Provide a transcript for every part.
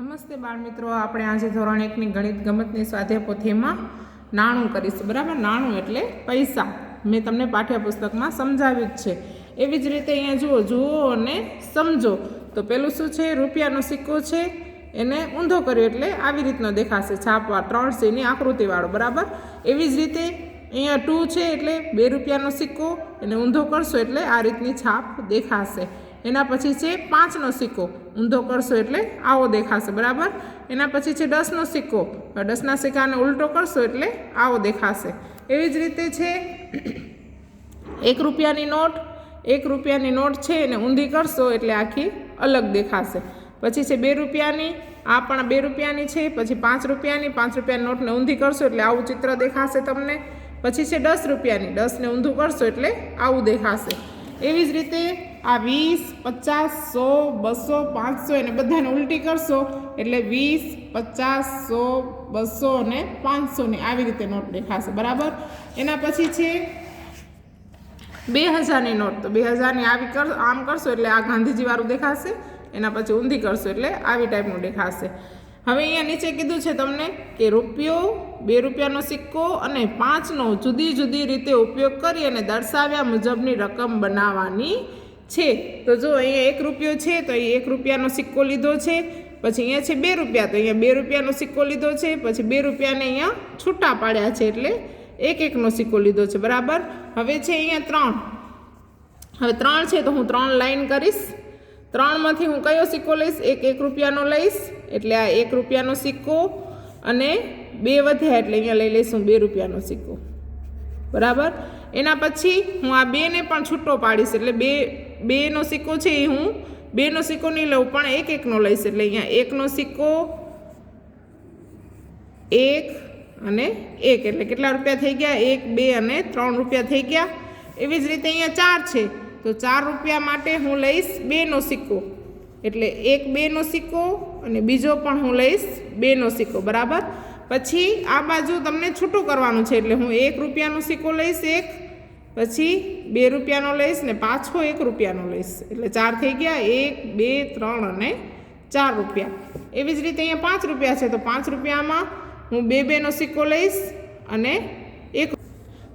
નમસ્તે બાળ મિત્રો, આપણે આજે ધોરણ 1ની ગણિત ગમતની સ્વાધ્યાય પોથીમાં નાણું કરીશું. બરાબર, નાણું એટલે પૈસા. મેં તમને પાઠ્યપુસ્તકમાં સમજાવ્યું જ છે. એવી જ રીતે અહીંયા જુઓ અને સમજો. તો પેલું શું છે? રૂપિયાનો સિક્કો છે, એને ઊંધો કર્યો એટલે આવી રીતનો દેખાશે, છાપવા 3C આકૃતિવાળો. બરાબર, એવી જ રીતે અહીંયા 2 છે એટલે 2 રૂપિયાનો સિક્કો, એને ઊંધો કરશો એટલે આ રીતની છાપ દેખાશે. એના પછી છે 5નો સિક્કો, ઊંધો કરશો એટલે આવો દેખાશે. બરાબર, એના પછી છે 10નો સિક્કો, 10ના સિક્કાને ઉલટો કરશો એટલે આવો દેખાશે. એવી જ રીતે છે 1 રૂપિયાની નોટ, 1 રૂપિયાની નોટ છે એને ઊંધી કરશો એટલે આખી અલગ દેખાશે. પછી છે 2 રૂપિયાની, આ પણ 2 રૂપિયાની છે. પછી 5 રૂપિયાની, 5 રૂપિયાની નોટને ઊંધી કરશો એટલે આવું ચિત્ર દેખાશે તમને. પછી છે 10 રૂપિયાની, 10ને ઊંધું કરશો એટલે આવું દેખાશે. એવી જ રીતે આ 20, 50, 100, 200, 500 એને બધાને ઉલટી કરશો એટલે 20, 50, 100, 200 અને 500ની આવી રીતે નોટ દેખાશે. બરાબર, એના પછી છે 2000ની નોટ. તો 2000ની આવી આમ કરશો એટલે આ ગાંધીજી વાળું દેખાશે. એના પછી ઊંધી કરશો એટલે આવી ટાઈપનું દેખાશે. હવે અહીંયા નીચે કીધું છે તમને કે રૂપિયો, 2 રૂપિયાનો સિક્કો અને 5નો જુદી જુદી રીતે ઉપયોગ કરી અને દર્શાવ્યા મુજબની રકમ બનાવવાની છે. તો જો અહીંયા 1 રૂપિયો છે તો અહીં 1 રૂપિયાનો સિક્કો લીધો છે. પછી અહીંયા છે 2 રૂપિયા, તો અહીંયા 2 રૂપિયાનો સિક્કો લીધો છે. પછી 2 રૂપિયાને અહીંયા છૂટા પાડ્યા છે એટલે 1-1નો સિક્કો લીધો છે. બરાબર, હવે છે અહીંયા 3. હવે 3 છે તો હું 3 લાઈન કરીશ. 3માંથી હું કયો સિક્કો લઈશ? 1 રૂપિયાનો લઈશ એટલે આ 1 રૂપિયાનો સિક્કો, અને 2 વધ્યા એટલે અહીંયા લઈ લઈશું 2 રૂપિયાનો સિક્કો. બરાબર, એના પછી હું આ 2ને પણ છૂટો પાડીશ એટલે 2નો સિક્કો છે એ હું 2નો સિક્કો નહીં લઉં પણ 1-1નો લઈશ એટલે અહીંયા 1નો સિક્કો, 1 અને 1 એટલે કેટલા રૂપિયા થઈ ગયા? 1, 2 અને 3 રૂપિયા થઈ ગયા. એવી જ રીતે અહીંયા 4 છે તો 4 રૂપિયા માટે હું લઈશ 2નો સિક્કો એટલે 1 2નો સિક્કો અને બીજો પણ હું લઈશ 2નો સિક્કો. બરાબર, પછી આ બાજુ તમને છૂટું કરવાનું છે એટલે હું 1 રૂપિયાનો સિક્કો લઈશ, 1, પછી 2 રૂપિયાનો લઈશ ને પાછો 1 રૂપિયાનો લઈશ એટલે 4 થઈ ગયા. 1, 2, 3 અને 4 રૂપિયા. એવી જ રીતે અહીંયા 5 રૂપિયા છે તો 5 રૂપિયામાં હું 2-2નો સિક્કો લઈશ અને 1.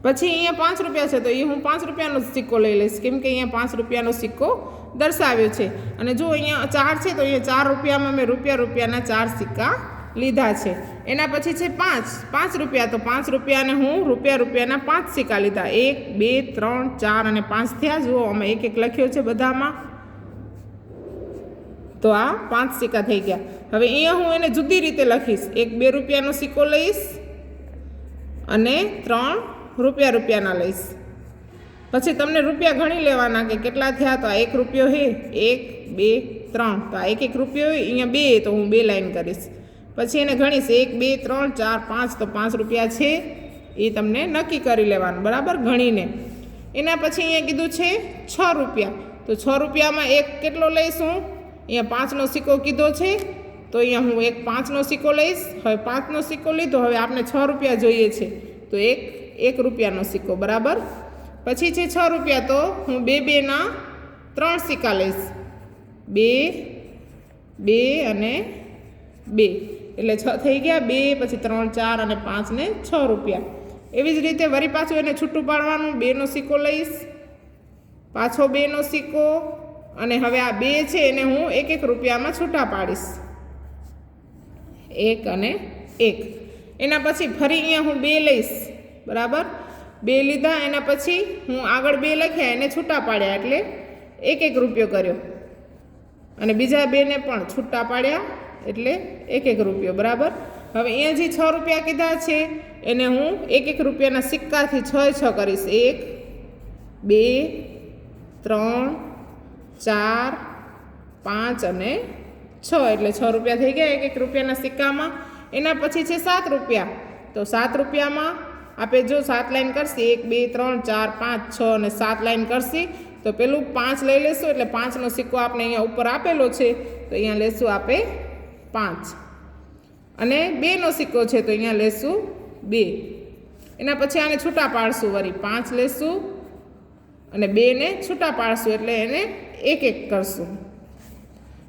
પછી અહીંયા 5 રૂપિયા છે તો એ હું 5 રૂપિયાનો સિક્કો લઈ લઈશ કેમ કે અહીંયા 5 રૂપિયાનો સિક્કો દર્શાવ્યો છે. અને જો અહીંયા 4 છે તો અહીંયા 4 રૂપિયામાં મેં રૂપિયાના 4 સિક્કા લીધા છે. એના પછી છે 5 રૂપિયા, તો 5 રૂપિયાને હું રૂપિયાના 5 સિક્કા લીધા. 1, 2, 3, 4 અને 5 થયા. જુઓ અમે 1-1 લખ્યો છે બધામાં, તો આ 5 સિક્કા થઈ ગયા. હવે અહીંયા હું એને જુદી રીતે લખીશ. 1 2 રૂપિયાનો સિક્કો લઈશ અને 3 રૂપિયાના લઈશ. પછી તમને રૂપિયા ગણી લેવાના કે કેટલા થયા. તો આ 1 રૂપિયો હે, 1, 2, 3, તો આ 1-1 રૂપિયો હોય. અહીંયા 2 તો હું 2 લાઈન કરીશ. પછી એને ગણીશ 1, 2, 3, 4, 5, તો 5 રૂપિયા છે એ તમને નક્કી કરી લેવાનું. બરાબર, ગણીને. એના પછી અહીંયા કીધું છે 6 રૂપિયા, તો 6 રૂપિયામાં 1 કેટલો લઈશ હું? અહીંયા 5નો સિક્કો કીધો છે તો અહીંયા હું 5નો સિક્કો લઈશ. હવે 5નો સિક્કો લીધો, હવે આપણે 6 રૂપિયા જોઈએ છે તો 1 રૂપિયાનો સિક્કો. બરાબર, પછી છે 6 રૂપિયા તો હું 2-2ના 3 સિક્કા લઈશ. 2, 2 અને 2 એટલે 6 થઈ ગયા. 2 પછી 3, 4 અને 5 ને 6 રૂપિયા. એવી જ રીતે વળી પાછું એને છૂટું પાડવાનું. 2નો સિક્કો લઈશ, પાછો 2નો સિક્કો, અને હવે આ 2 છે એને હું 1-1 રૂપિયામાં છૂટા પાડીશ. 1 અને 1. એના પછી ફરી અહીંયા હું 2 લઈશ. બરાબર, 2 લીધા. એના પછી હું આગળ 2 લખ્યા એને છૂટા પાડ્યા એટલે 1-1 રૂપિયો કર્યો, અને બીજા 2ને પણ છૂટા પાડ્યા એટલે 1-1 રૂપિયો. બરાબર, હવે અહીંયા જે 6 રૂપિયા કીધા છે એને હું 1-1 રૂપિયાના સિક્કાથી 6 કરીશ. 1, 2, 3, 4, 5 અને 6 એટલે 6 રૂપિયા થઈ ગયા 1-1 રૂપિયાના સિક્કામાં. એના પછી છે 7 રૂપિયા, તો 7 રૂપિયામાં આપણે જો 7 લાઈન કરશી, 1, 2, 3, 4, 5, 6 અને 7 લાઈન કરશી તો પેલું 5 લઈ લેશું એટલે 5નો સિક્કો આપણે અહીંયા ઉપર આપેલો છે તો અહીંયા લેશું આપણે 5, અને 2નો સિક્કો છે તો અહીંયા લેશું 2. એના પછી આને છૂટા પાડશું, વળી 5 લેશું અને 2ને છૂટા પાડશું એટલે એને 1-1 કરશું.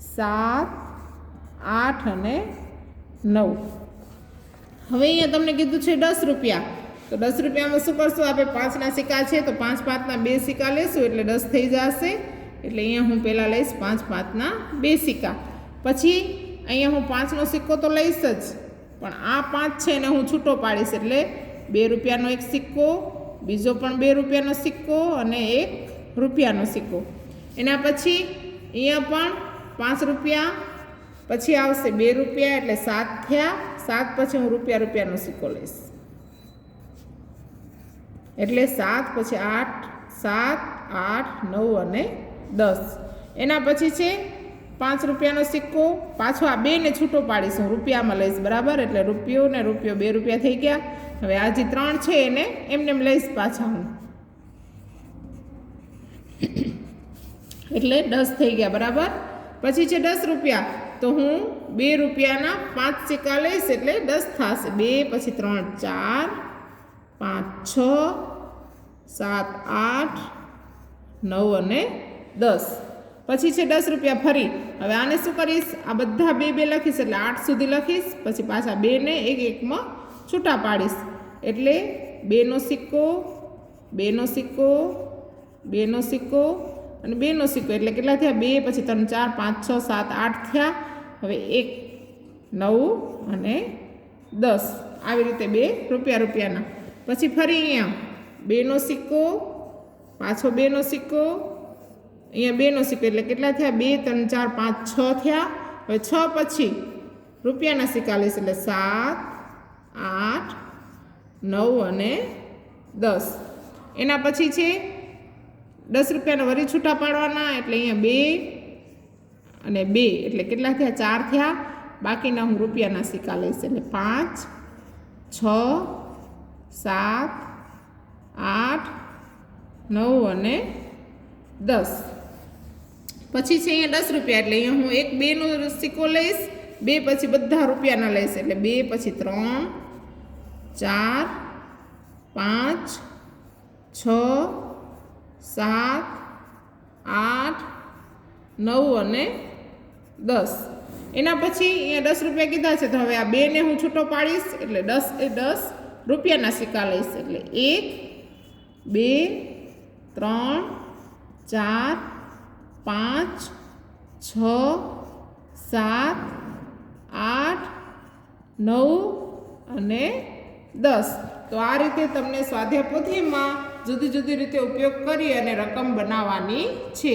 7 8 અને 9. હવે અહીંયા તમને કીધું છે 10 રૂપિયા. તો 10 રૂપિયામાં શું કરશું? આપણે 5ના સિક્કા છે તો 5 5ના 2 સિક્કા લેશું એટલે 10 થઈ જશે. એટલે અહીંયા હું પહેલાં લઈશ 5 5ના 2 સિક્કા. પછી અહીંયા હું 5નો સિક્કો તો લઈશ જ, પણ આ 5 છે ને હું છૂટો પાડીશ. એટલે 2 રૂપિયાનો એક સિક્કો, બીજો પણ 2 રૂપિયાનો સિક્કો અને 1 રૂપિયાનો સિક્કો. એના પછી અહીંયા પણ 5 રૂપિયા, પછી આવશે 2 રૂપિયા એટલે 7 થયા. 7 પછી હું રૂપિયાનો સિક્કો લઈશ એટલે 7 પછી 8 7 8 9 અને 10. એના પછી છે 5 રૂપિયાનો સિક્કો, પાછો આ 2ને છૂટો પાડીશું, રૂપિયામાં લઈશ. બરાબર, એટલે રૂપિયો ને રૂપિયો 2 રૂપિયા થઈ ગયા. હવે આ જે 3 છે એને એમને લઈશ પાછા હું, એટલે 10 થઈ ગયા. બરાબર, પછી છે 10 રૂપિયા, તો હું 2 રૂપિયાના 5 સિક્કા લઈશ એટલે 10 થશે. 2 પછી 3 4 5 6 7 8 9 અને 10. પછી છે 10 રૂપિયા ફરી. હવે આને શું કરીશ? આ બધા 2 2 લખીશ એટલે 8 સુધી લખીશ. પછી પાછા 2 ને 1 1માં છૂટા પાડીશ એટલે 2નો સિક્કો 2નો સિક્કો 2નો સિક્કો અને 2નો સિક્કો. એટલે કેટલા થયા? 2 પછી 3 4 5 6 7 8 થયા. હવે 1 9 અને 10. આવી રીતે 2 રૂપિયાના. પછી ફરી અહીંયા 2નો સિક્કો, પાછો 2નો સિક્કો, અહીંયા 2નો સિક્કો. એટલે કેટલા થયા? 2 3 4 5 6 થયા. હવે 6 પછી રૂપિયાના સિક્કા લઈશ એટલે 7 8 9 અને 10. એના પછી છે 10 રૂપિયાના વરી છૂટા પાડવાના એટલે અહીંયા 2 અને 2 એટલે કેટલા થયા? 4 થયા. બાકીના હું રૂપિયાના સિક્કા લઈશ એટલે 5 6 7 8 9 અને 10. પછી છે અહીંયા 10 રૂપિયા એટલે અહીંયા હું 1 2નો સિક્કો લઈશ. 2 પછી બધા રૂપિયાના લઈશ એટલે 2 પછી 3 4 5 6 7 8 9 અને 10. એના પછી અહીંયા 10 રૂપિયા કીધા છે તો હવે આ 2ને હું છૂટો પાડીશ એટલે 10 એ 10 રૂપિયાના સિક્કા લઈશ એટલે 1 2 3 4 5 6 7 8 9 અને 10. તો આ રીતે તમને સ્વાધ્યાય પોથીમાં જુદી જુદી રીતે ઉપયોગ કરી અને રકમ બનાવવાની છે.